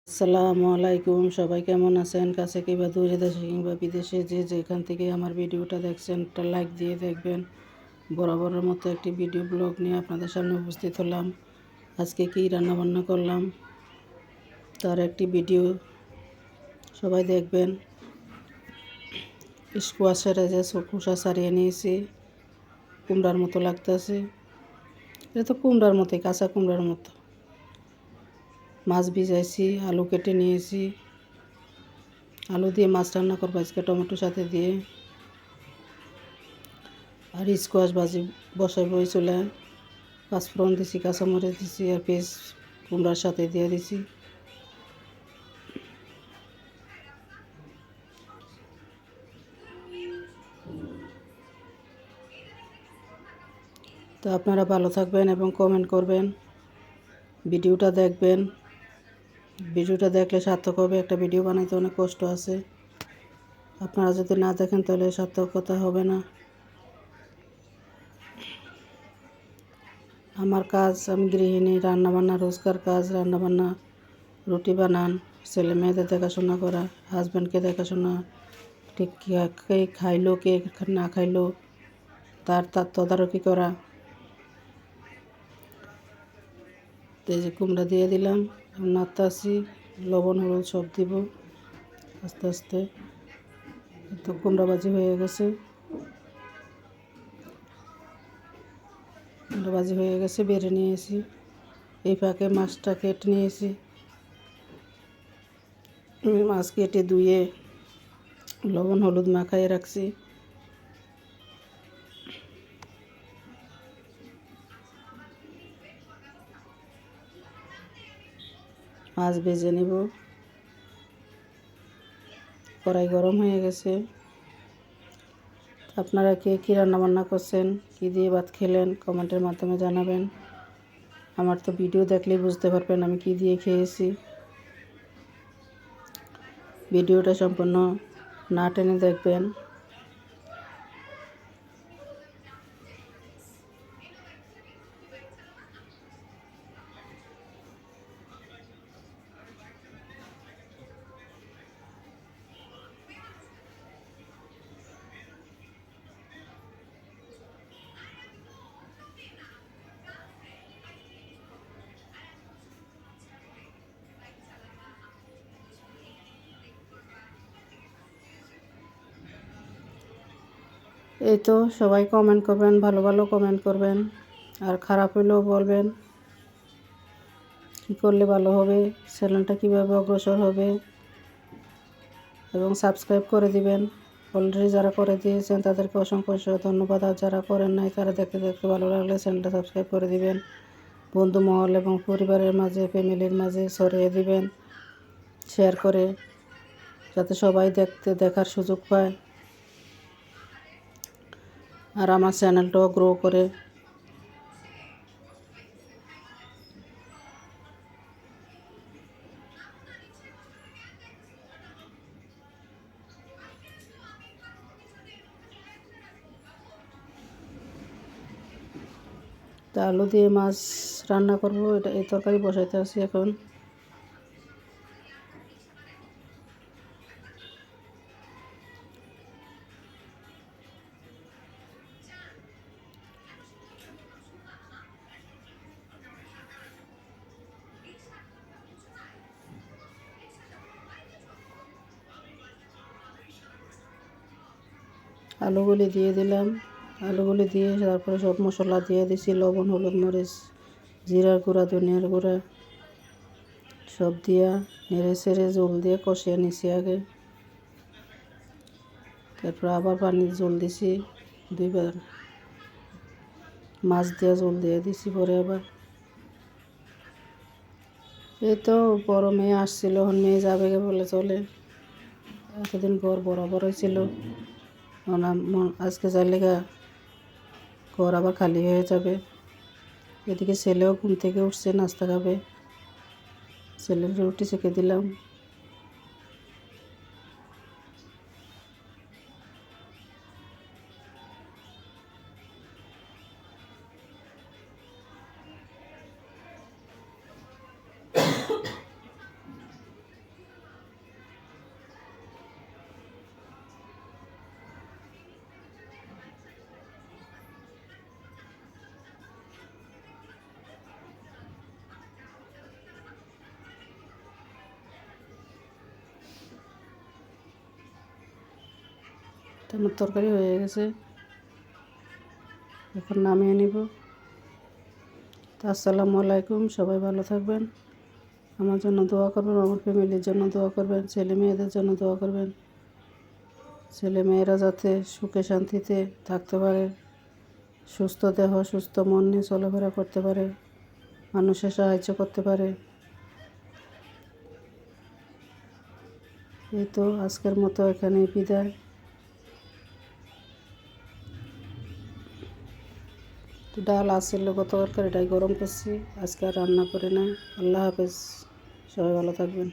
আসসালামু আলাইকুম, সবাই কেমন আছেন? কাছে কিংবা দূরে, দেশে কিংবা বিদেশে যে যেখান থেকে আমার ভিডিওটা দেখছেন একটা লাইক দিয়ে দেখবেন। বরাবরের মতো একটি ভিডিও ব্লগ নিয়ে আপনাদের সামনে উপস্থিত হলাম। আজকে কি রান্নাবান্না করলাম তার একটি ভিডিও সবাই দেখবেন। স্কোয়াশের যে খোসা ছাড়িয়ে নিয়েছি, কুমড়ার মতো লাগতেছে। এটা তো কুমড়ার মতোই, কাঁচা কুমড়ার মতো। মাছ ভিজাইছি, আলু কেটে নিয়েছি, আলু দিয়ে মাছ রান্না করবো আজকে টমেটোর সাথে দিয়ে। আর স্কোয়াশ ভাজি বসাইব ওই চুলায়। পাঁচফোড়ন দিছি, কাঁচামরিচ দিছি, আর পেঁয়াজ কুমড়ার সাথে দিয়ে দিছি। তো আপনারা ভালো থাকবেন এবং কমেন্ট করবেন, ভিডিওটা দেখবেন। ভিডিওটা দেখলে সার্থক হবে। একটা ভিডিও বানাইতে অনেক কষ্ট আছে, আপনারা যদি না দেখেন তাহলে সার্থকতা হবে না। আমার কাজ, আমি গৃহিণী, রান্নাবান্না রোজকার কাজ, রান্নাবান্না, রুটি বানান, ছেলে মেয়েদের দেখাশোনা করা, হাজব্যান্ডকে দেখাশোনা, ঠিক কে খাইলো কে না খাইলো তার তদারকি করা। তো এই যে কুমড়া দিয়ে দিলাম, নাড়তাছি, লবণ হলুদ সব দিব আস্তে আস্তে। তো কুমড়া ভাজি হয়ে গেছে, কুমড়া ভাজি হয়ে গেছে, বেড়ে নিয়েছি। এই ফাঁকে মাছটা কেটে নিয়েছি। মাছ কেটে ধুয়ে লবণ হলুদ মাখাইয়ে রাখছি। মাছ ভেজে নেব। কড়াই গরম হয়ে গেছে। আপনারা কে কী রান্নাবান্না করছেন, কী দিয়ে ভাত খেলেন, কমেন্টের মাধ্যমে জানাবেন। আমার তো ভিডিও দেখলেই বুঝতে পারবেন আমি কী দিয়ে খেয়েছি। ভিডিওটা সম্পূর্ণ না টেনে দেখবেন। এই তো সবাই কমেন্ট করবেন, ভালো ভালো কমেন্ট করবেন, আর খারাপ হলেও বলবেন কী করলে ভালো হবে, চ্যানেলটা কীভাবে অগ্রসর হবে, এবং সাবস্ক্রাইব করে দিবেন। অলরেডি যারা করে দিয়েছেন তাদেরকে অসংখ্য ধন্যবাদ। আর যারা করেন নাই তারা দেখতে দেখতে ভালো লাগলে চ্যানেলটা সাবস্ক্রাইব করে দিবেন। বন্ধু মহল এবং পরিবারের মাঝে, ফ্যামিলির মাঝে ছড়িয়ে দিবেন শেয়ার করে, যাতে সবাই দেখার সুযোগ পায় আর আমার চ্যানেলটাও গ্রো করে। তা আলু দিয়ে মাছ রান্না করব, এটা এই তরকারি বসাইতে আছি এখন। আলুগুলি দিয়ে দিলাম, আলুগুলি দিয়ে তারপরে সব মশলা দিয়ে দিছি, লবণ হলুদ মরিচ জিরার গুঁড়া ধনিয়ার গুঁড়া সব দিয়া নেড়ে ছেড়ে জল দিয়ে কষিয়ে নিছি আগে। তারপর আবার পানির জল দিছি দুইবার, মাছ দিয়ে জল দিয়ে দিছি পরে আবার। এই তো বড় মেয়ে আসছিল, মেয়ে যাবে বলে চলে, এতদিন পর বরাবর হয়েছিল। আজকে যাইলে ঘর আবার খালি হয়ে যাবে। এদিকে ছেলেও ঘুম থেকে উঠছে, নাস্তা খাবে, ছেলের রুটি সেঁকে দিলাম। আমার তরকারি হয়ে গেছে, এখন নামিয়ে নিব। তো আসসালামু আলাইকুম, সবাই ভালো থাকবেন, আমার জন্য দোয়া করবেন, আমার ফ্যামিলির জন্য দোয়া করবেন, ছেলে মেয়েদের জন্য দোয়া করবেন। ছেলে মেয়েরা যাতে সুখে শান্তিতে থাকতে পারে, সুস্থ দেহ সুস্থ মন নিয়ে চলাফেরা করতে পারে, মানুষের সাহায্য করতে পারে। এই তো আজকের মতো এখানেই বিদায়। ডাল আসছিল গত তরকারিটাই গরম করছি, আজকে আর রান্না করে নাই। আল্লাহ হাফেজ, সবাই ভালো থাকবেন।